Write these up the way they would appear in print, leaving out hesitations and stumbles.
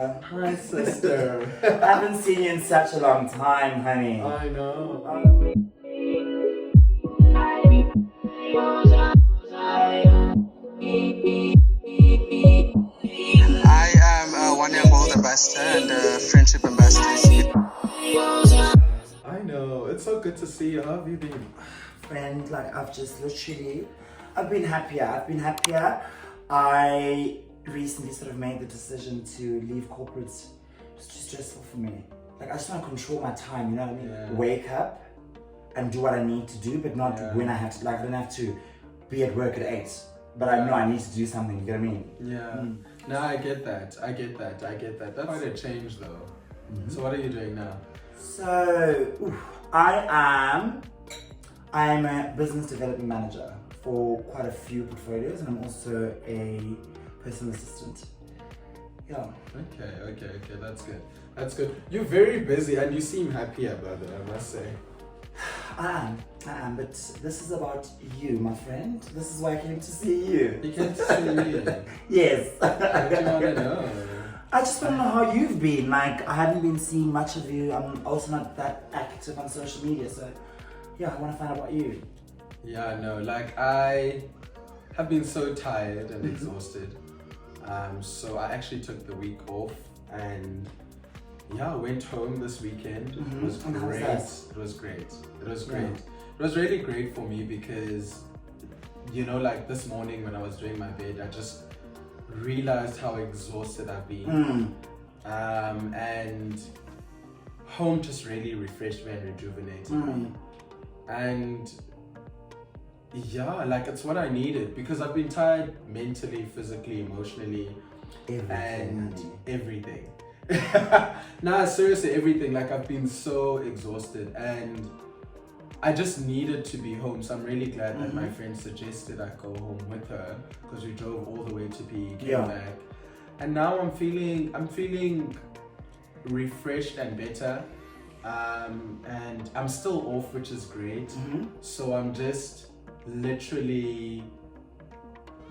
Hi, sister. I haven't seen you in such a long time, honey. I know. I am a 1 year gold ambassador and a friendship ambassador. I know. It's so good to see you. How have you been? Friend, like I've been happier. I recently sort of made the decision to leave corporates. It's too stressful for me. Like I just want to control my time, you know what I mean? Yeah. Wake up and do what I need to do, but not Yeah. when I have to. Like I don't have to be at work at 8, but I know I need to do something, you get what I mean? Yeah. No, I get that. That's quite a change though. So what are you doing now? So, I'm a business development manager for quite a few portfolios, and I'm also a personal assistant. Yeah. Okay. That's good. You're very busy and you seem happy about it, I must say. I am, but this is about you, my friend. This is why I came to see you. You came to see me. Yes. What do you want to know? I just want to know how you've been. Like, I haven't been seeing much of you. I'm also not that active on social media, so yeah, I want to find out about you. Yeah, no, like I have been so tired and exhausted. So I actually took the week off and I went home this weekend. It was And how was great. that? It was great. Yeah. It was really great for me because, like this morning when I was doing my bed, I just realized how exhausted I've been. And home just really refreshed me and rejuvenated me. And like it's what I needed because I've been tired mentally, physically, emotionally, everything. Nah, seriously, everything. Like I've been so exhausted and I just needed to be home. So I'm really glad that my friend suggested I go home with her because we drove all the way to PE, came back. And now I'm feeling refreshed and better. And I'm still off, which is great. So I'm just literally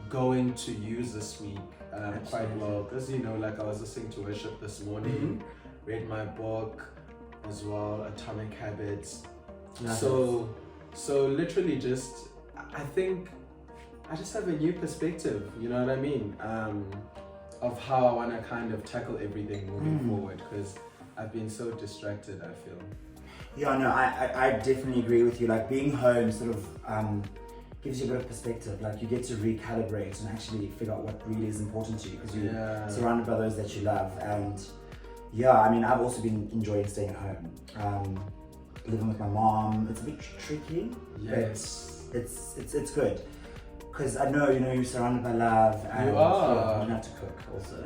going to use this week quite well because like I was listening to worship this morning, read my book as well, Atomic Habits. So literally just I think I just have a new perspective, you know what I mean, of how I want to kind of tackle everything moving forward because I've been so distracted, I feel. Yeah, no, I definitely agree with you. Like being home sort of gives you a bit of perspective. Like you get to recalibrate and actually figure out what really is important to you because you're surrounded by those that you love. And I mean, I've also been enjoying staying at home. Living with my mom, it's a bit tricky, but it's good. Because I know, you're surrounded by love and you are. You don't have to cook also.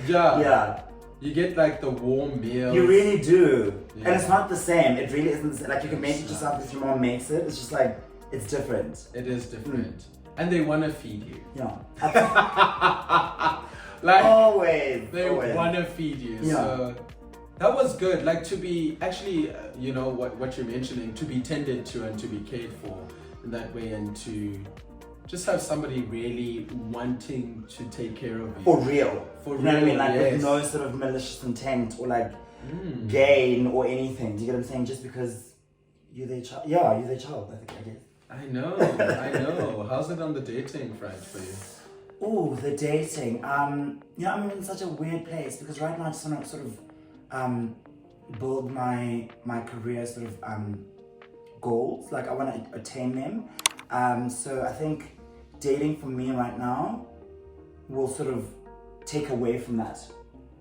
Yeah. You get like the warm meals. You really do. And it's not the same. It really isn't the same. Like you can make it yourself if your mom makes it. It's just like, it's different. It is different. And they want to feed you. Yeah. Like always. They want to feed you. Yeah. So that was good. Like to be actually, what you're mentioning, to be tended to and to be cared for in that way and to just have somebody really wanting to take care of you. For real. For you know real, what I mean? Like yes. with no sort of malicious intent or like gain or anything. Do you get what I'm saying? Just because you're their child. Yeah, you're their child, I guess. I know. How's it on the dating front for you? Oh, the dating. I'm in such a weird place because right now I just want to sort of build my career sort of goals. Like I want to attain them. So I think dating for me right now will sort of take away from that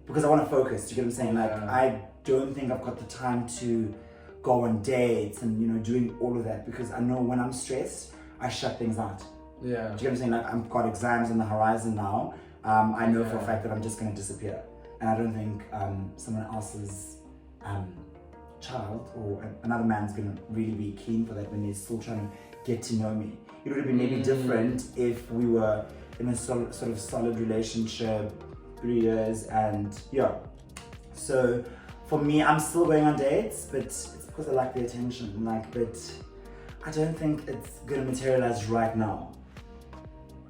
because I want to focus. Do you get what I'm saying? Like I don't think I've got the time to go on dates and doing all of that because I know when I'm stressed I shut things out. Yeah. Do you get what I'm saying? Like I've got exams on the horizon now. I know for a fact that I'm just going to disappear. And I don't think someone else's child or another man's going to really be keen for that when they're still trying to get to know me. It would have been maybe different if we were in a sort of solid relationship, 3 years, and So for me, I'm still going on dates, but it's because I like the attention. But I don't think it's going to materialize right now.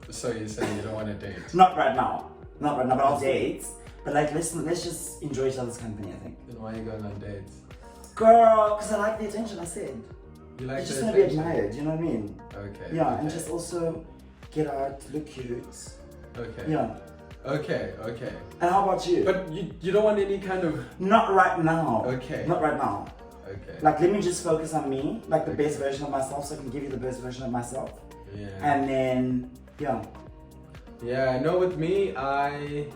So you're saying you don't want to date? Not right now. Not right now, but I'll dates. But like, let's just enjoy each other's company, I think. Then why are you going on dates? Girl, because I like the attention, I said. You like You just the want to be attention? admired, you know what I mean? Okay. Yeah, okay. and just also get out, look cute. Okay. Yeah. Okay. And how about you? But you don't want any kind of. Not right now. Okay. Not right now. Okay. Like, let me just focus on me, like the best version of myself, so I can give you the best version of myself. Yeah. And then, yeah. Yeah, no, with me, I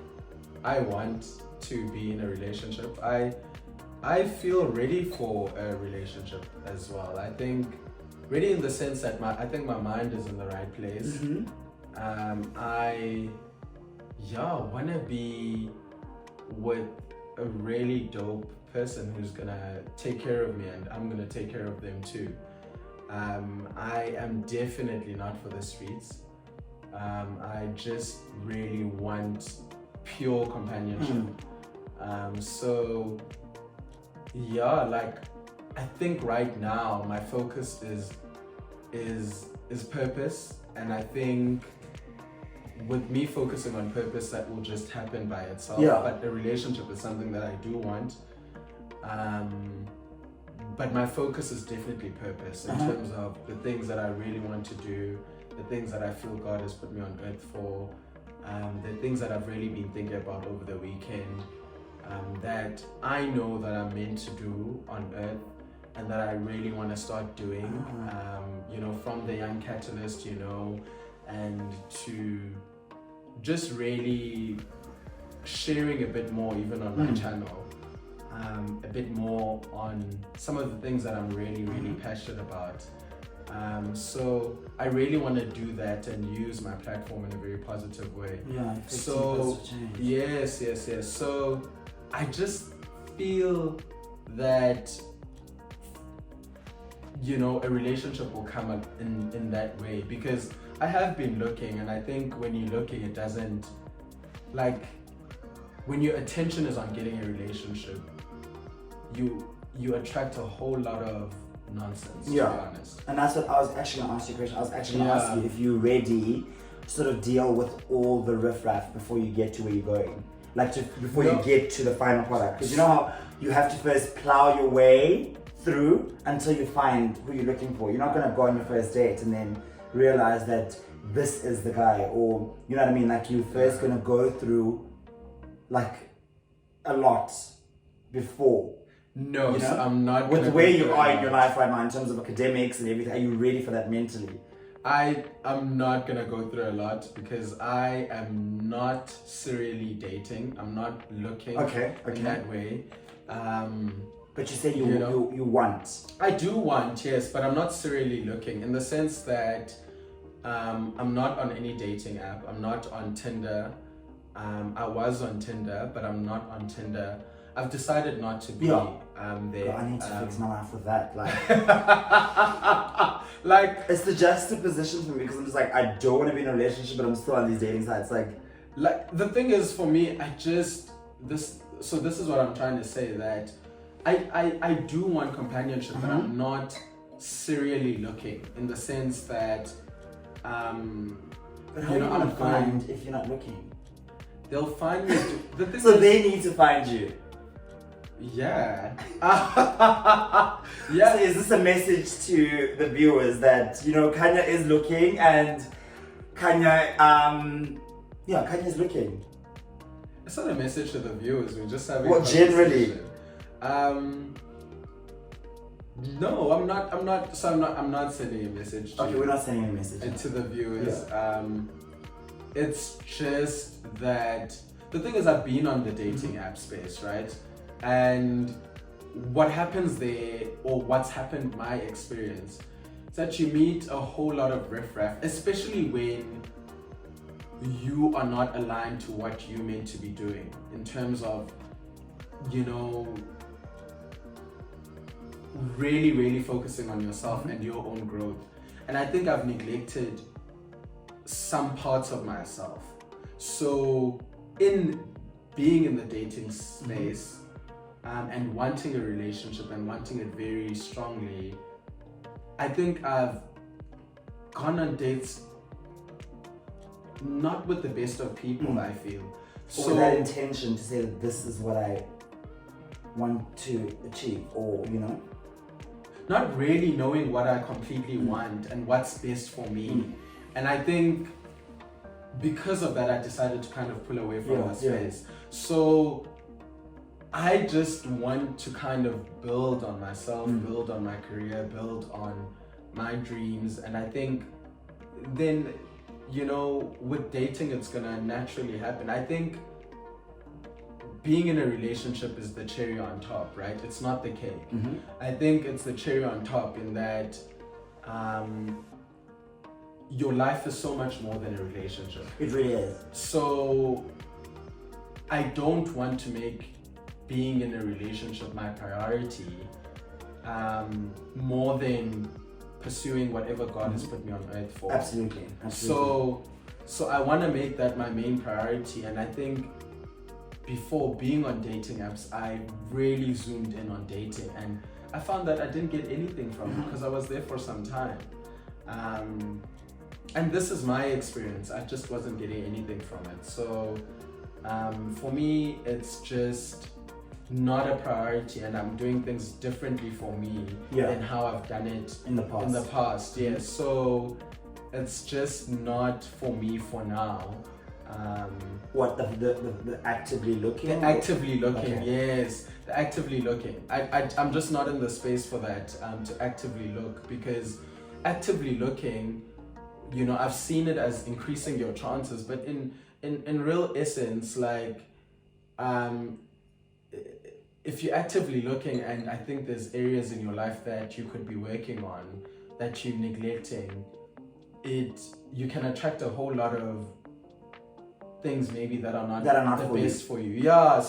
want to be in a relationship. I feel ready for a relationship as well. I think ready in the sense that I think my mind is in the right place. Mm-hmm. I wanna be with a really dope person who's gonna take care of me, and I'm gonna take care of them too. I am definitely not for the streets. I just really want pure companionship. So yeah, like I think right now my focus is purpose, and I think with me focusing on purpose, that will just happen by itself. Yeah. But a relationship is something that I do want. But my focus is definitely purpose in terms of the things that I really want to do, the things that I feel God has put me on earth for, the things that I've really been thinking about over the weekend, that I know that I'm meant to do on earth, and that I really want to start doing, from the Young Catalyst, and to just really sharing a bit more even on my channel, a bit more on some of the things that I'm really, really passionate about. So I really want to do that and use my platform in a very positive way. Yeah, so yes. So I just feel that a relationship will come up in that way, because I have been looking, and I think when you're looking, it doesn't, like, when your attention is on getting a relationship, you attract a whole lot of nonsense, to be honest. And that's what I was actually going to ask you a question. I was actually going to ask you if you're ready to sort of deal with all the riffraff before you get to where you're going. Like before you get to the final product. Because you know how you have to first plow your way through until you find who you're looking for. You're not going to go on your first date and then realize that this is the guy, or you know what I mean? Like you're first going to go through like a lot before. No, so I'm not. With where you are in your life right now in terms of academics and everything, are you ready for that mentally? I'm not gonna go through a lot because I am not serially dating. I'm not looking in that way. But you said you want. I do want, yes, but I'm not serially looking in the sense that I'm not on any dating app. I'm not on Tinder. I was on Tinder, but I'm not on Tinder. I've decided not to be there. Girl, I need to fix my life with that. Like it's the juxtaposition for me, because I'm just like, I don't want to be in a relationship, but I'm still on these dating sites. Like the thing is, for me, this is what I'm trying to say, that I do want companionship, but I'm not serially looking, in the sense that but how are you gonna find if you're not looking? They'll find me. The thing so is, they need to find you. Yeah. Yeah. So is this a message to the viewers that Kanya is looking, and Kanya is looking? It's not a message to the viewers. We're just having. Well, generally. No, I'm not. So I'm not sending a message. We're not sending a message to the viewers. Yeah. It's just that the thing is, I've been on the dating app space, right? And what happens there, or what's happened, my experience, is that you meet a whole lot of riffraff, especially when you are not aligned to what you're meant to be doing in terms of, really, really focusing on yourself and your own growth. And I think I've neglected some parts of myself. So in being in the dating space, and wanting a relationship and wanting it very strongly, I think I've gone on dates not with the best of people, I feel. Or with that intention to say that this is what I want to achieve, or not really knowing what I completely want and what's best for me. And I think because of that, I decided to kind of pull away from that space. So I just want to kind of build on myself, build on my career, build on my dreams. And I think then, with dating, it's gonna naturally happen. I think being in a relationship is the cherry on top, right? It's not the cake. I think it's the cherry on top in that your life is so much more than a relationship. It really is. So I don't want to make being in a relationship my priority more than pursuing whatever God has put me on earth for. Absolutely. So I want to make that my main priority. And I think before being on dating apps, I really zoomed in on dating, and I found that I didn't get anything from it because I was there for some time. And this is my experience. I just wasn't getting anything from it. So for me, it's just not a priority, and I'm doing things differently for me than how I've done it in the past. Yes. So it's just not for me for now. What the actively looking? The actively looking, okay. Yes. The actively looking. I'm just not in the space for that, to actively look, because actively looking, I've seen it as increasing your chances, but in real essence, like, if you're actively looking, and I think there's areas in your life that you could be working on that you're neglecting, you can attract a whole lot of things maybe that are not the best for you. Yeah.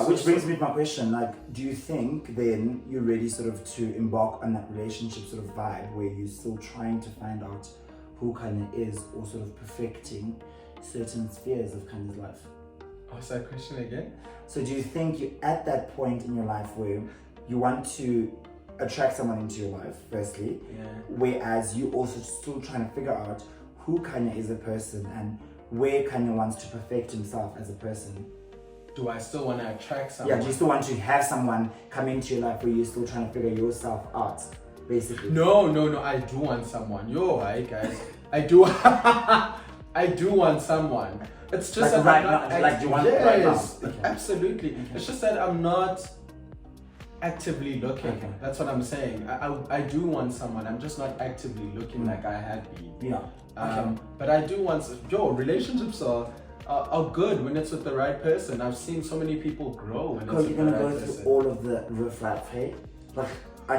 Which brings me to my question. Like, do you think then you're ready sort of to embark on that relationship sort of vibe where you're still trying to find out who Kanya is, or sort of perfecting certain spheres of Kanya's life? What's that question again? So do you think you're at that point in your life where you want to attract someone into your life, firstly, whereas you also still trying to figure out who Kanya is as a person and where Kanya wants to perfect himself as a person? Do I still want to attract someone? Yeah, do you still want to have someone come into your life where you're still trying to figure yourself out, basically? No, I do want someone. Yo, hi guys. I do I do want someone. It's just like that right I'm not now, like you want right now. Okay. Absolutely. Okay. It's just that I'm not actively looking. Okay. That's what I'm saying. I do want someone. I'm just not actively looking like I had been. Yeah. But I do want. Relationships are good when it's with the right person. I've seen so many people grow when it's with the right person. Because you're gonna go through all of the riffraff, hey? Like I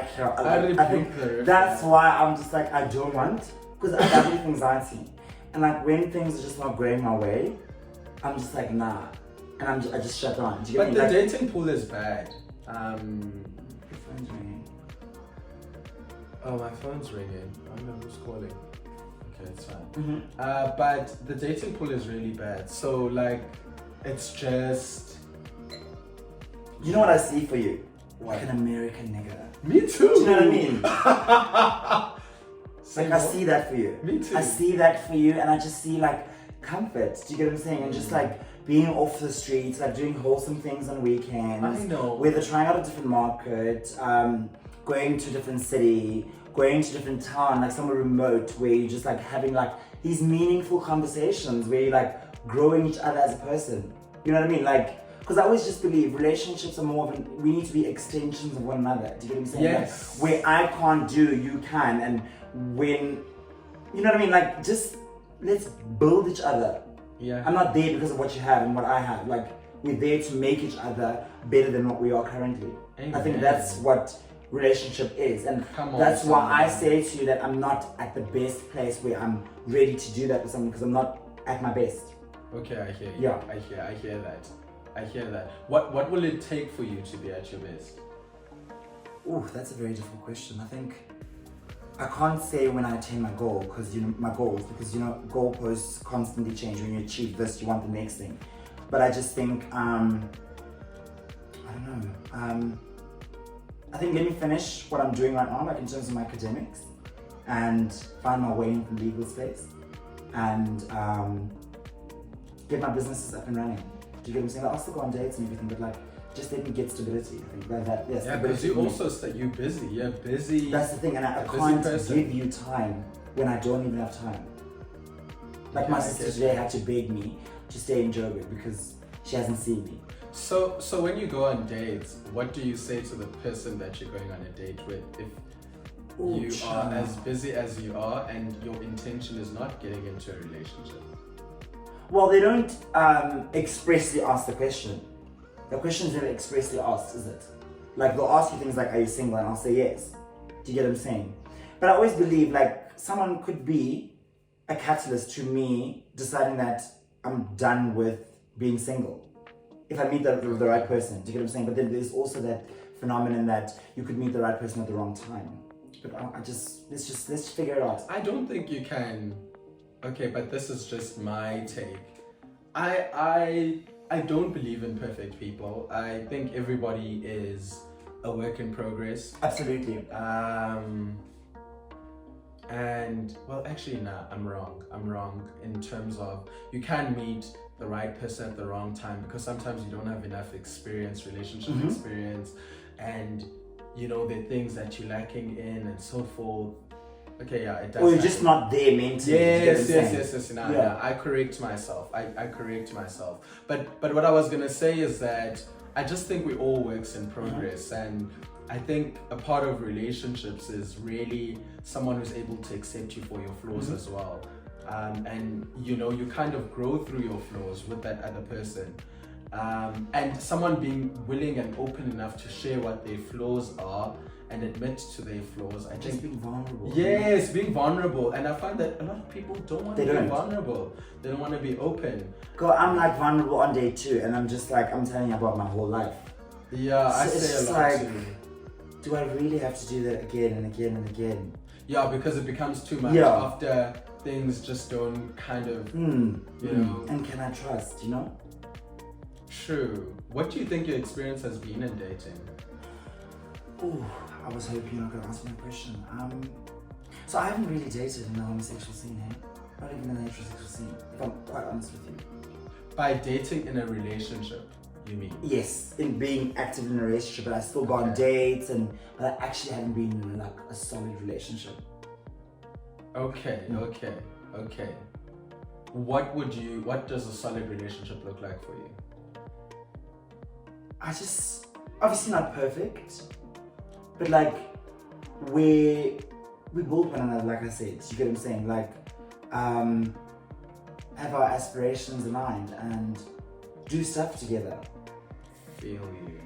think the that's why I'm just like, I don't want, because I have anxiety, and like when things are just not going my way, I'm just like, nah, and I just shut down. Do you get but me? the Like, dating pool is bad. Your phone's ringing. Oh, my phone's ringing. I don't know who's calling. Okay, it's fine. Mm-hmm. But the dating pool is really bad. So like, it's just. You know what I see for you? What? Like an American nigga. Me too. Do you know what I mean? Like I see that for you. Me too. I see that for you, and I just see like comfort. Do you get what I'm saying? And just like being off the streets, like doing wholesome things on weekends. I know. Whether trying out a different market, going to a different city, going to a different town, like somewhere remote, where you're just like having like these meaningful conversations where you're like growing each other as a person. You know what I mean? Like, because I always just believe relationships are more of we need to be extensions of one another. Do you get what I'm saying? Yes. Like, where I can't do, you can, and when, you know what I mean? Like, just let's build each other. Yeah. I'm not there because of what you have and what I have. Like, we're there to make each other better than what we are currently. Amen. I think that's what relationship is, and Come on, that's why I someone. say to you that I'm not at the best place where I'm ready to do that with someone, because I'm not at my best. Okay, I hear you. Yeah. I hear that. I hear that. What will it take for you to be at your best? Oh, that's a very difficult question. I think I can't say when I attain my goal, because my goals, because goalposts constantly change. When you achieve this, you want the next thing. But I just think I don't know. I think let me finish what I'm doing right now, like in terms of my academics, and find my way into the legal space, and get my businesses up and running. Do you get what I'm saying? Like, I'll still go on dates and everything, but like, just let me get stability. I think like that. Yes. Yeah, because you also you're busy. You're busy. That's the thing, and I can't give you time when I don't even have time. Like my sister today had to beg me to stay in Joburg because she hasn't seen me. So when you go on dates, what do you say to the person that you're going on a date with if you are as busy as you are and your intention is not getting into a relationship? Well, they don't expressly ask the question. The question is never expressly asked, is it? Like they'll ask you things like, are you single? And I'll say yes. Do you get what I'm saying? But I always believe like someone could be a catalyst to me deciding that I'm done with being single. If I meet the right person, do you get what I'm saying? But then there's also that phenomenon that you could meet the right person at the wrong time. But let's figure it out. I don't think you can. Okay, but this is just my take. I don't believe in perfect people. I think everybody is a work in progress. Absolutely. And well, actually, no, I'm wrong in terms of you can meet the right person at the wrong time because sometimes you don't have enough relationship experience, and you know the things that you're lacking in and so forth. Okay, yeah, it does. Or you're just not there mentally. Yes. No, I correct myself. I correct myself. But what I was gonna say is that I just think we all works in progress, and I think a part of relationships is really someone who's able to accept you for your flaws as well. And you know, you kind of grow through your flaws with that other person. And someone being willing and open enough to share what their flaws are and admit to their flaws. I just being vulnerable. Yes, being vulnerable. And I find that a lot of people don't want to be vulnerable. They don't want to be open. God, I'm like vulnerable on day 2 and I'm just like, I'm telling you about my whole life. Yeah, so I say a lot too. Do I really have to do that again and again and again? Yeah, because it becomes too much after things just don't kind of, you know. And can I trust, you know? True. What do you think your experience has been in dating? Oh, I was hoping you're not going to ask me a question. So I haven't really dated in the homosexual scene, hey? Not even in the heterosexual scene, if I'm quite honest with you. By dating in a relationship, you mean? Yes, in being active in a relationship, but I still go on dates, but I actually haven't been in like a solid relationship. Okay. What does a solid relationship look like for you? Obviously not perfect, but like we build one another, like I said, you get what I'm saying? Like, have our aspirations aligned and do stuff together. Feel you.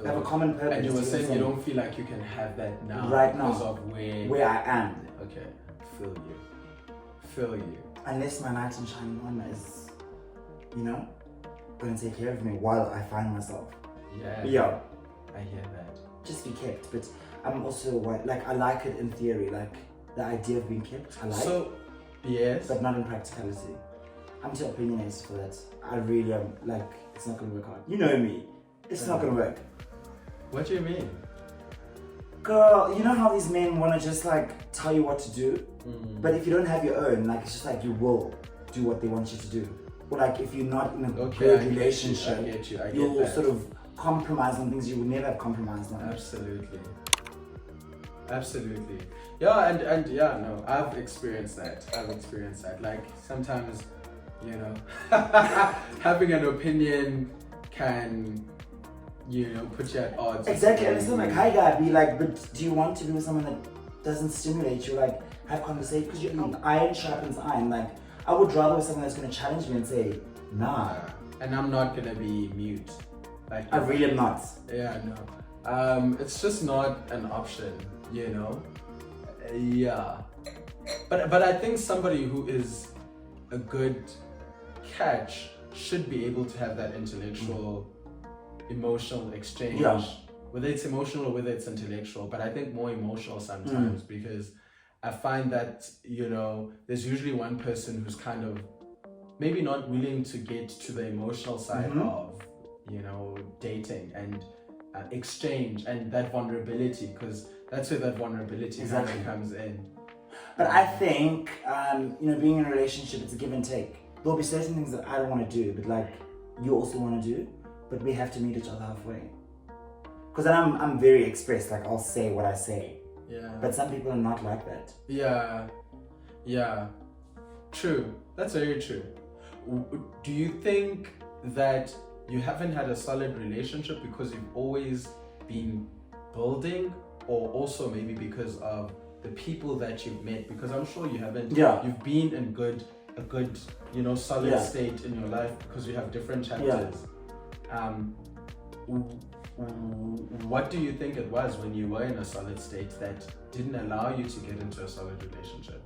Have a common purpose. And you were saying you don't feel like you can have that now. Right now. Because of where I am. Okay. Feel you. Unless my knight in shining armor is, you know, going to take care of me while I find myself. Yeah. I hear that. Just be kept, but I'm also like I like it in theory, like the idea of being kept. I like. So, yes. But not in practicality. I'm too opinionated for that. I really am like it's not gonna work out. You know me. It's not gonna work. What do you mean? Girl, you know how these men wanna just like tell you what to do? But if you don't have your own, like it's just like you will do what they want you to do. Or like if you're not in a good relationship, I get you'll that. sort of compromise on things you would never have compromised on. Absolutely. Yeah, and yeah, no, I've experienced that. Like sometimes, you know, having an opinion can, you know, put you at odds. Exactly, and it's not like, hi guy, be like, but do you want to be with someone that doesn't stimulate you? Like, have conversation, because iron sharpens iron. Like, I would rather with someone that's going to challenge me and say, nah. And I'm not going to be mute. Like, I really am not. Yeah, no. It's just not an option, you know? Yeah. But I think somebody who is a good catch should be able to have that intellectual, emotional exchange. Yeah. Whether it's emotional or whether it's intellectual, but I think more emotional sometimes because I find that, you know, there's usually one person who's kind of maybe not willing to get to the emotional side of, you know, dating and exchange and that vulnerability, because that's where that vulnerability kind of comes in. But I think, you know, being in a relationship, it's a give and take. there'll be certain things that I don't want to do, but like you also want to do, but we have to meet each other halfway. Because I'm very expressed, like I'll say what I say. Yeah. But some people are not like that. Yeah. True. That's very true. Do you think that you haven't had a solid relationship because you've always been building, or also maybe because of the people that you've met? Because I'm sure you haven't. Yeah. You've been in a good, solid state in your life because you have different chapters. What do you think it was when you were in a solid state that didn't allow you to get into a solid relationship?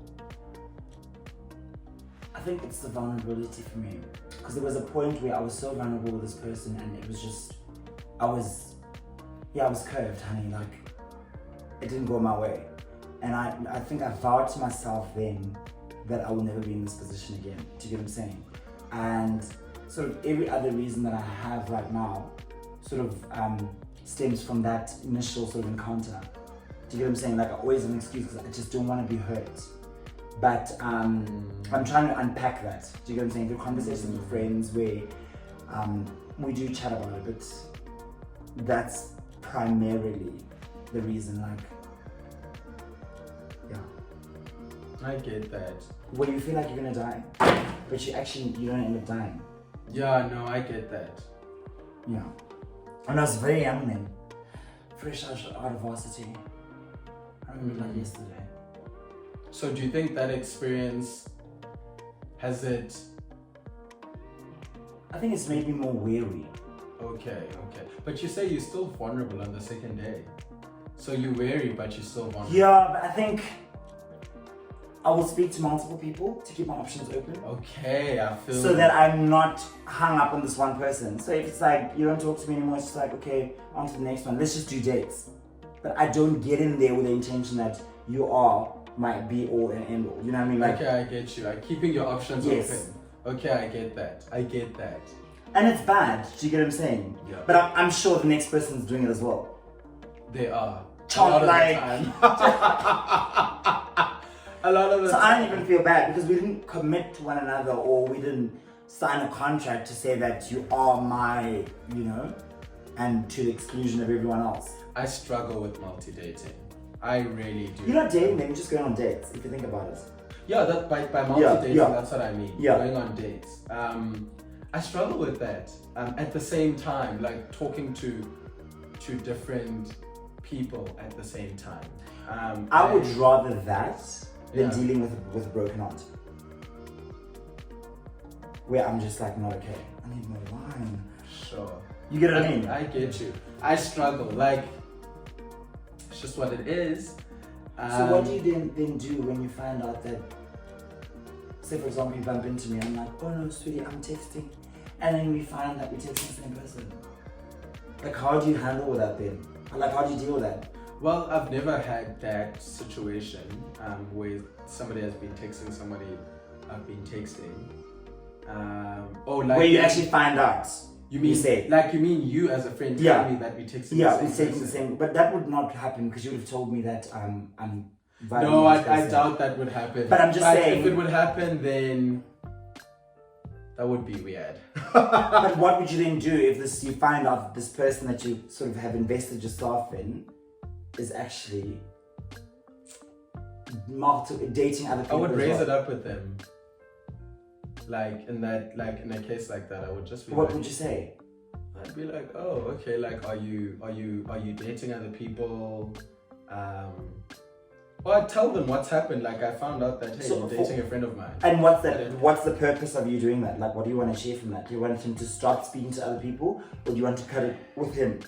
I think it's the vulnerability for me. Because there was a point where I was so vulnerable with this person, and it was just, I was curved, honey. Like, it didn't go my way. And I think I vowed to myself then that I will never be in this position again. Do you get what I'm saying? And sort of every other reason that I have right now sort of stems from that initial sort of encounter. Do you get what I'm saying? Like, I always have an excuse because I just don't want to be hurt. But I'm trying to unpack that. Do you get what I'm saying? Through conversations with friends where we do chat about it, but that's primarily the reason. Like, yeah. I get that. When you feel like you're gonna die, but you don't end up dying. Yeah, no, I get that. Yeah. And I was very young then, fresh out of varsity. I remember like yesterday. So do you think that experience I think it's made me more wary. Okay. But you say you're still vulnerable on the second day. So you're wary, but you're still vulnerable. Yeah, but I think I will speak to multiple people to keep my options open. Okay, I feel so that I'm not hung up on this one person. So if it's like, you don't talk to me anymore, it's just like, okay, on to the next one. Let's just do dates. But I don't get in there with the intention that you are my be all and end all. You know what I mean? Like, okay, I get you. Like keeping your options yes. open. Okay, I get that. And it's bad. Do you get what I'm saying? Yeah. But I'm sure the next person's doing it as well. They are. Like, a lot of the so time. I don't even feel bad because we didn't commit to one another, or we didn't sign a contract to say that you are my, and to the exclusion of everyone else. I struggle with multi-dating. I really do. You're not dating them, you're just going on dates, if you think about it. Yeah, that by multi-dating, that's what I mean. Yeah. Going on dates. I struggle with that. At the same time, like talking to different people at the same time. I would rather that than Yeah. dealing with a broken heart. Where I'm just like, not okay. I need more wine. Sure. You get what I mean? I get you. I struggle. Like, it's just what it is. So what do you then do when you find out that, say for example, you bump into me and I'm like, oh no, sweetie, I'm texting. And then we find that we're texting the same person. Like, how do you handle that then? Like, how do you deal with that? Well, I've never had that situation where somebody has been texting somebody I've been texting. Where you actually find out. You mean you as a friend telling me that we texting the same. But that would not happen because you would have told me that I'm No, I doubt that would happen. But I'm just saying, if it would happen, then that would be weird. But what would you then do if you find out that this person that you sort of have invested yourself in is actually dating other people? I would raise it up with them. Like in a case like that, I would just be. What would you say? I'd be like, oh, okay. Like, are you dating other people? Well, I'd tell them what's happened. Like, I found out that hey, you're dating a friend of mine. And what's that? What's the purpose of you doing that? Like, what do you want to share from that? Do you want him to stop speaking to other people, or do you want to cut it with him?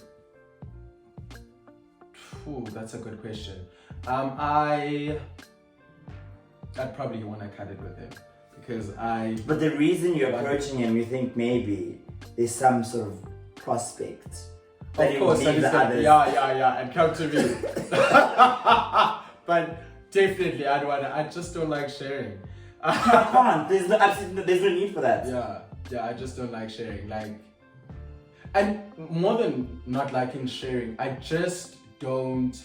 Ooh, that's a good question. I'd probably want to cut it with him because But the reason you're approaching him, you think maybe there's some sort of prospect. Of course, yeah, and come to me. But definitely, I just don't like sharing. I can't. There's no need for that. Yeah, I just don't like sharing. Like, and more than not liking sharing, I just don't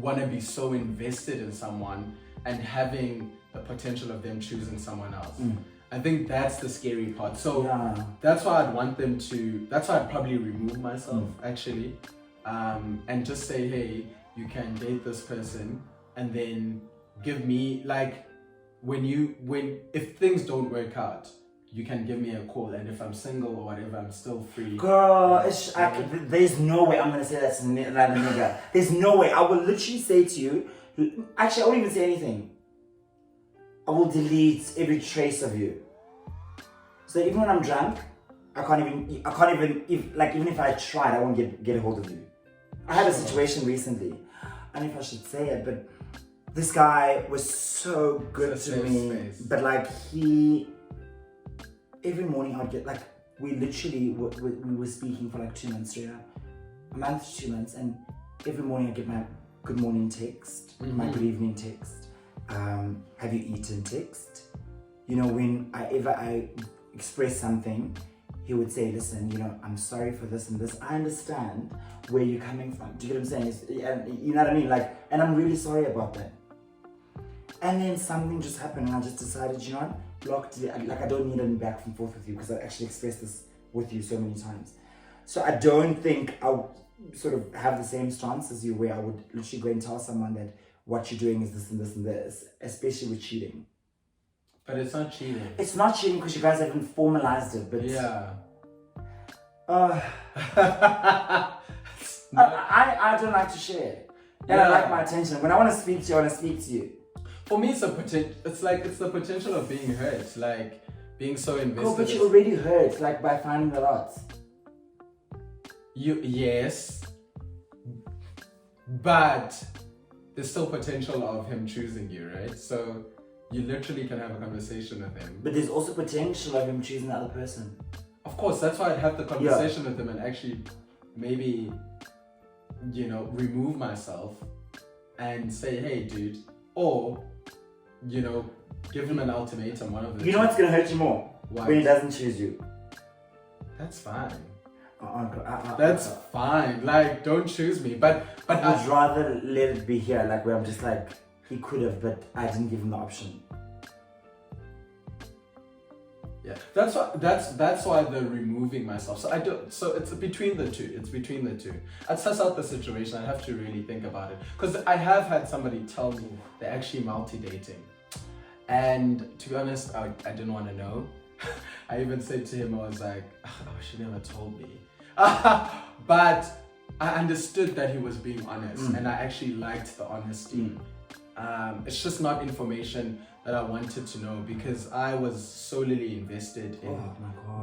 want to be so invested in someone and having the potential of them choosing someone else. I think that's the scary part. So Yeah. that's why I'd want them to, that's why I'd probably remove myself actually, and just say, hey, you can date this person, and then give me, like, if things don't work out, you can give me a call, and if I'm single or whatever, I'm still free. Girl, there's no way I'm gonna say that's another nigga. There's no way. I will literally say to you, actually, I won't even say anything. I will delete every trace of you. So even when I'm drunk, I can't even, even if I tried, I won't get a hold of you. I had a situation recently. I don't know if I should say it, but this guy was so good to me. Space. But like every morning I'd get, like, we literally we were speaking for like 2 months straight up. A month to 2 months, and every morning I get my good morning text, my good evening text, have you eaten text. You know, when I express something, he would say, listen, you know, I'm sorry for this and this. I understand where you're coming from. Do you get what I'm saying? You know what I mean? Like, and I'm really sorry about that. And then something just happened, and I just decided, you know what? Blocked it. Like, I don't need any back and forth with you, because I actually expressed this with you so many times. So I don't think I'll sort of have the same stance as you, where I would literally go and tell someone that what you're doing is this and this and this, especially with cheating. But it's not cheating. It's not cheating because you guys haven't formalized it, but yeah. I don't like to share. And I like my attention. When I want to speak to you, I want to speak to you. For me, it's the potential of being hurt, like being so invested. Oh, but you already hurt, like, by finding the lot. Yes, but there's still potential of him choosing you, right? So you literally can have a conversation with him. But there's also potential of him choosing the other person. Of course, that's why I'd have the conversation with him and actually maybe, you know, remove myself and say, hey, dude, or, you know, give him an ultimatum. One of the You know what's gonna hurt you more? Why? When he doesn't choose you. That's fine. That's That's fine. Like, don't choose me. But I would rather let it be here, like, where I'm just like, he could have, but I didn't give him the option. Yeah, that's why the removing myself. So it's between the two. I'd suss out the situation. I'd have to really think about it, because I have had somebody tell me they're actually multi-dating, and to be honest, I didn't want to know. I even said to him, I was like, oh, she never told me. But I understood that he was being honest, and I actually liked the honesty. It's just not information that I wanted to know, because I was solely invested in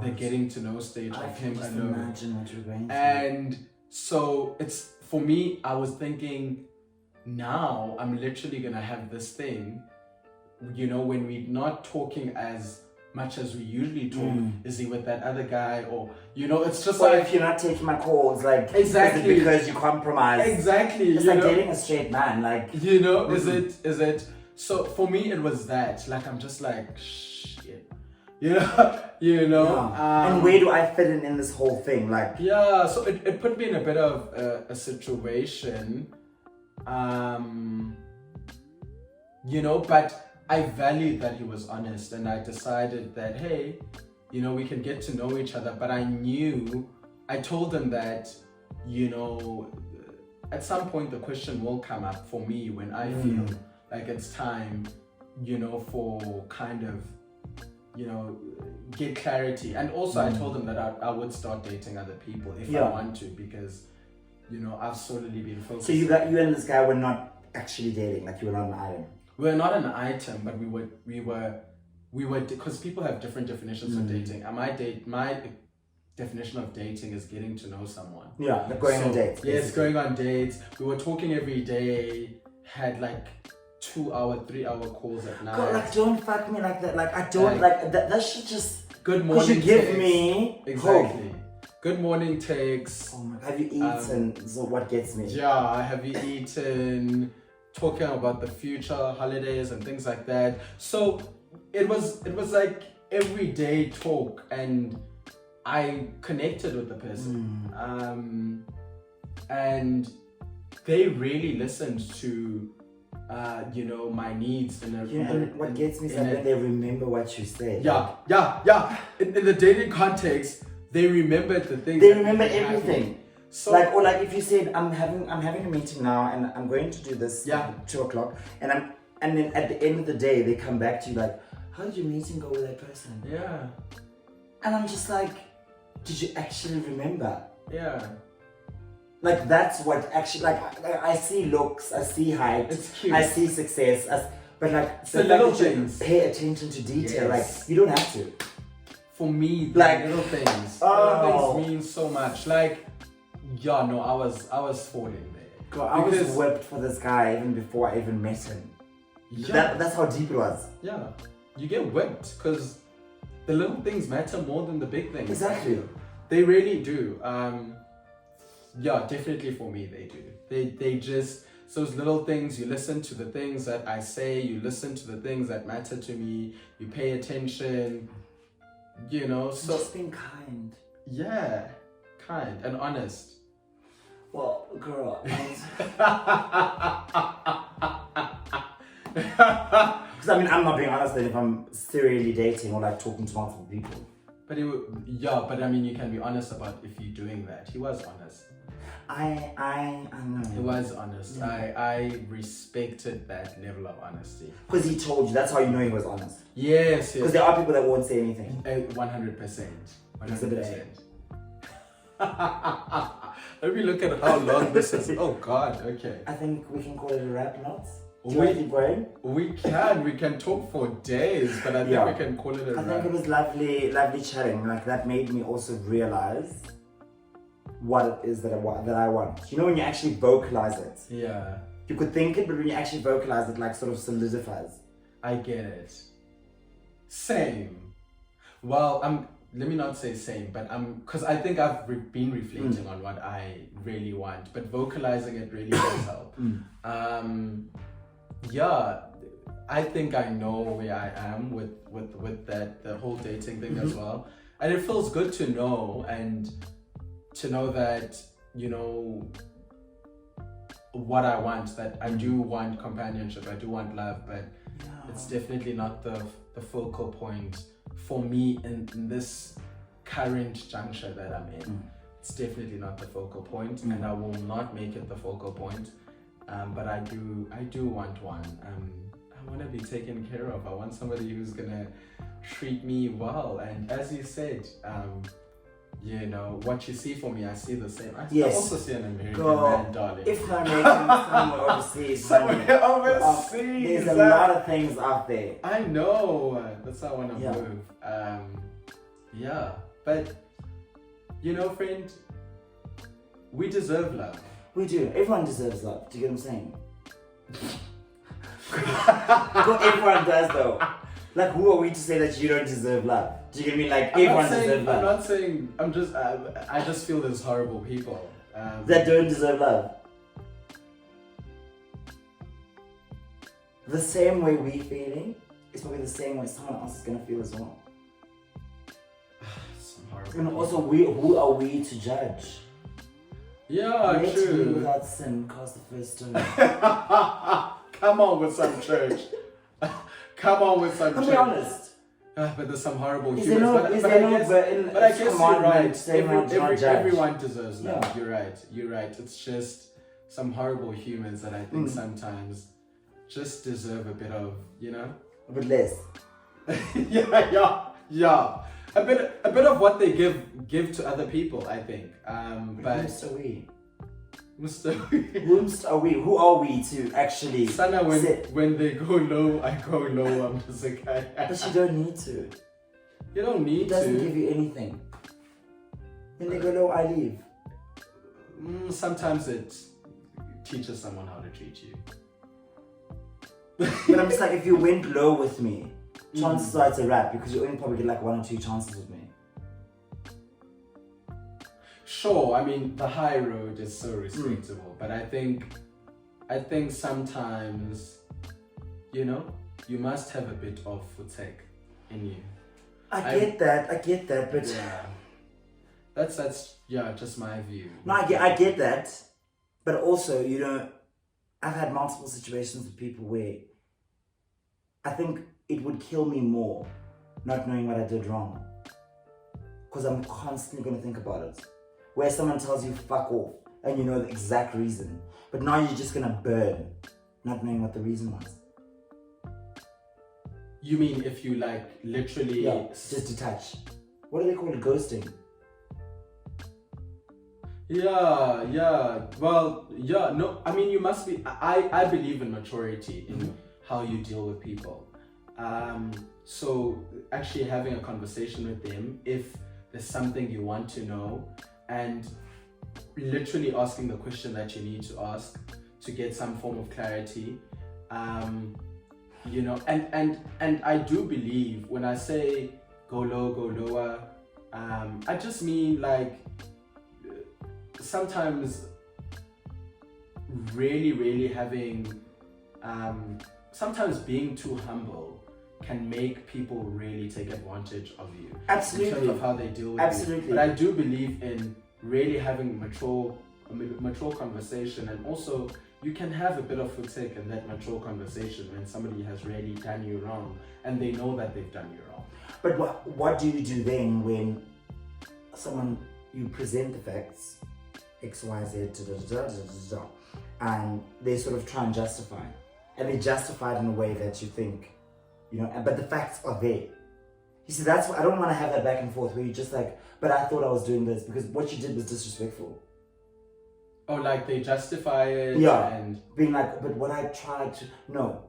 the getting to know stage of him alone. Imagine what you're going through. And so it's, for me, I was thinking, now I'm literally gonna have this thing, you know, when we're not talking as much as we usually talk, is he with that other guy, or, you know, it's just like, if you're not taking my calls, like, exactly, is it because you compromise? Exactly. It's like dating a straight man, like, you know, is it? So for me, it was that, like, I'm just like, shit, you know. Yeah. And where do I fit in this whole thing, like? Yeah, so it put me in a bit of a situation, you know, but I valued that he was honest, and I decided that, hey, you know, we can get to know each other. But I told him that, you know, at some point the question will come up for me when I feel like it's time, you know, for kind of, you know, get clarity. And also I told him that I would start dating other people if I want to, because, you know, I've solely been focused. So you and this guy were not actually dating, like, you were not an item. We're not an item, but we were, because people have different definitions of dating. My definition of dating is getting to know someone. Yeah, like going on dates. Yes, going on dates. We were talking every day, had like 2-hour, 3-hour calls at night. God, like, don't fuck me like that. Like, I don't, like that shit just... Good morning. Because you give me exactly. hope. Good morning texts. Oh my God. Have you eaten? So what gets me? Yeah, have you eaten? Talking about the future, holidays and things like that. So it was like everyday talk, and I connected with the person. And they really listened to you know, my needs in a. And what gets me is that when they remember what you said. Yeah. In the dating context, they remembered the things. They remember everything. So like if you said I'm having a meeting now and I'm going to do this at 2:00 and then at the end of the day they come back to you like, how did your meeting go with that person? Yeah. And I'm just like, did you actually remember? Yeah. Like that's what actually, like I see looks, I see height, It's cute. I see success, but like the little things. Pay attention to detail. Yes. Like you don't have to. For me, the like little things. Oh. Little things mean so much. Like, yeah, no, I was falling there. God, I was whipped for this guy even before I even met him. Yeah. That's how deep it was. Yeah. You get whipped because the little things matter more than the big things. Exactly. They really do. Yeah, definitely for me they do. They just, those little things, you listen to the things that I say, you listen to the things that matter to me, you pay attention, you know, so just being kind. Yeah, kind and honest. Well, girl, because I mean, I'm not being honest then if I'm serially dating or like talking to multiple people. But but I mean, you can be honest about if you're doing that. He was honest. I know. He was honest. I respected that level of honesty. Because he told you, that's how you know he was honest. Yes. Because there are people that won't say anything. 100%. 100%. Let me look at how long this is. Oh God, okay. I think we can call it a wrap, not? We can talk for days, but I think we can call it a wrap. I think it was lovely chatting. Like that made me also realize what it is that I want. You know, when you actually vocalize it. Yeah. You could think it, but when you actually vocalize it, like sort of solidifies. I get it. Same. Well, let me not say same, but because I think I've been reflecting on what I really want, but vocalizing it really does help. Yeah, I think I know where I am with that, the whole dating thing as well. And it feels good to know, and to know that, you know, what I want, that I do want companionship, I do want love, but it's definitely not the focal point for me in this current juncture that I'm in. It's definitely not the focal point, and I will not make it the focal point. But I do want one. I want to be taken care of. I want somebody who's gonna treat me well. And as you said, you know, what you see for me, I see the same. I also see an American man, darling. If not American, somewhere overseas. Somewhere overseas. There's a lot of things out there. I know. That's how I want to move. Yeah. But, you know, friend, we deserve love. We do. Everyone deserves love. Do you get what I'm saying? Not everyone does though. Like, who are we to say that you don't deserve love? Do you get me? Like, everyone deserves love. I'm not saying. I just feel there's horrible people that don't deserve love. The same way we feeling is probably the same way someone else is gonna feel as well. And also, who are we to judge? Yeah, true. Me without sin cast the first stone. Come on with some church. Come on with some church. Be honest. But there's some horrible humans. But I guess you're right. Everyone deserves love. Yeah. You're right. It's just some horrible humans that I think sometimes just deserve a bit of, you know? A bit less. Yeah. A bit of what they give to other people, I think. But Mr. We. Mr. Are we? Who are we to actually Sana, when they go low, I go low. I'm just like, but you don't need to. You don't need to. It doesn't give you anything. When they go low, I leave. Sometimes it teaches someone how to treat you. But I'm just like, if you went low with me, chances are it's a wrap, because you only probably get like 1 or 2 chances with me. Sure, I mean the high road is so respectable, but I think sometimes, you know, you must have a bit of footek in you. I get that, but yeah, that's just my view. No, I get that, but also, you know, I've had multiple situations with people where I think it would kill me more not knowing what I did wrong. Because I'm constantly going to think about it. Where someone tells you fuck off and you know the exact reason. But now you're just going to burn not knowing what the reason was. You mean if you like literally... Yeah, just detach. What do they call it? Ghosting. Yeah. Well, yeah, no, I mean, you must be... I believe in maturity in how you deal with people. So actually having a conversation with them, if there's something you want to know, and literally asking the question that you need to ask to get some form of clarity. You know, and I do believe when I say go low, go lower, I just mean like sometimes really having, sometimes being too humble can make people really take advantage of you. Absolutely. In terms of how they deal with Absolutely. you. But I do believe in really having a mature conversation, and also you can have a bit of footstep in that mature conversation when somebody has really done you wrong and they know that they've done you wrong. But what do you do then when someone, you present the facts, X, Y, Z, and they sort of try and justify, and they justify it in a way that you think, you know, but the facts are there. You see, that's what I don't want to have that back and forth where you just like, but I thought I was doing this because what you did was disrespectful. Oh, like they justify it, yeah, and being like, but what I tried to, no,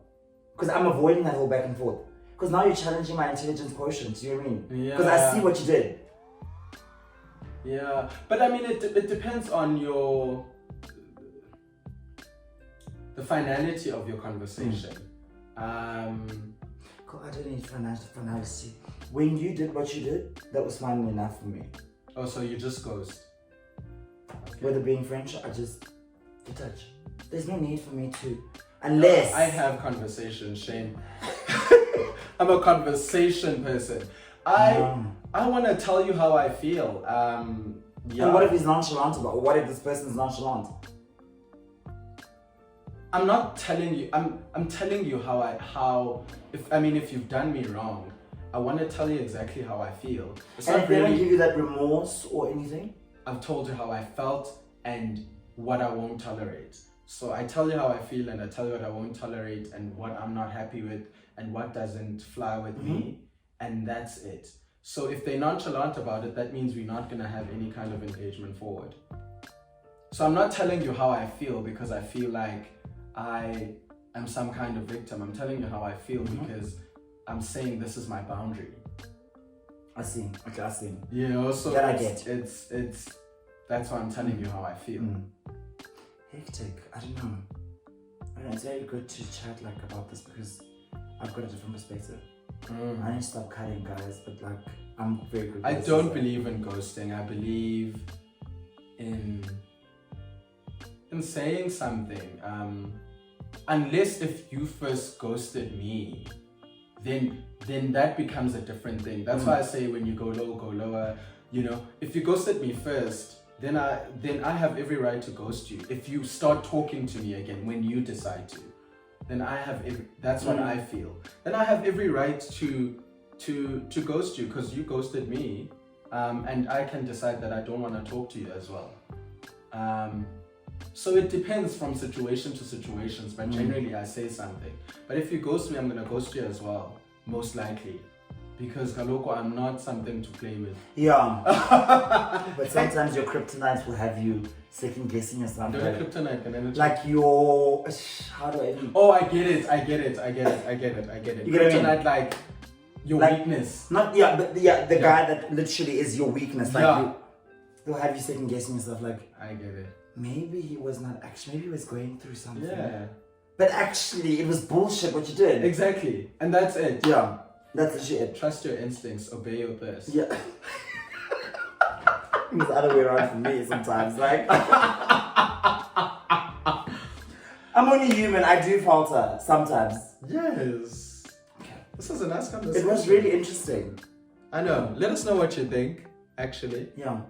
because I'm avoiding that whole back and forth. Because now you're challenging my intelligence quotient. Do you know what I mean? Yeah. Because I see what you did. Yeah, but I mean, it depends on the finality of your conversation. I don't need finality. When you did what you did, that was finally enough for me. Oh, so you just ghost. Okay. Whether being French, I just detach. There's no need for me to, unless I have conversations, Shane. I'm a conversation person. I want to tell you how I feel. Yeah. And what if he's nonchalant about it? What if this person's nonchalant? I'm not telling you. I'm telling you if you've done me wrong, I want to tell you exactly how I feel. It's And not if they don't really. give you that remorse or anything? I've told you how I felt and what I won't tolerate. So I tell you how I feel and I tell you what I won't tolerate and what I'm not happy with and what doesn't fly with me, and that's it. So if they're nonchalant about it, that means we're not going to have any kind of engagement forward. So I'm not telling you how I feel because I feel like I am some kind of victim. I'm telling you how I feel because I'm saying this is my boundary. I see. Okay, I see. You know, so that I get. It's that's why I'm telling you how I feel. Hectic. I don't know. It's very good to chat like about this because I've got a different perspective. I need to stop cutting, guys, but like I'm very good. I don't believe in ghosting. I believe in saying something. Unless if you first ghosted me, then that becomes a different thing. That's why I say when you go low, go lower. You know, if you ghosted me first, then I have every right to ghost you. If you start talking to me again when you decide to, then I have that's what I feel. Then I have every right to ghost you because you ghosted me, and I can decide that I don't want to talk to you as well. So it depends from situation to situations, but generally I say something. But if you ghost me, I'm gonna ghost you as well, most likely. Because Kaloko, I'm not something to play with. Yeah. But sometimes your kryptonite will have you second guessing yourself. Don't have kryptonite, can I like your, how do I even? Oh, I get it. You get what I mean? Kryptonite, like your weakness. Not the guy that literally is your weakness. Like they'll have you second guessing yourself. Like I get it. Maybe he was not actually. Maybe he was going through something. Yeah. But actually, it was bullshit what you did. Exactly, and that's it. Yeah. That's the shit. Trust your instincts, obey your thirst. Yeah. It's the other way around for me sometimes. Like, I'm only human. I do falter sometimes. Yes. Okay. This is a nice conversation. It was really interesting. I know. Let us know what you think, actually. Yeah.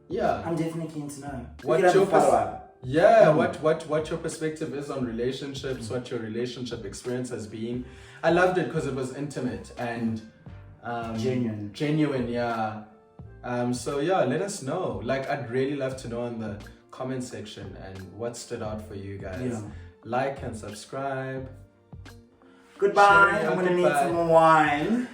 Yeah. I'm definitely keen to know. What's your follow-up? Yeah, what your perspective is on relationships, what your relationship experience has been. I loved it because it was intimate and genuine, yeah. So yeah, let us know. Like, I'd really love to know in the comment section and what stood out for you guys. Yeah. Like and subscribe. Goodbye. Sherry, I'm gonna need goodbye. some more wine.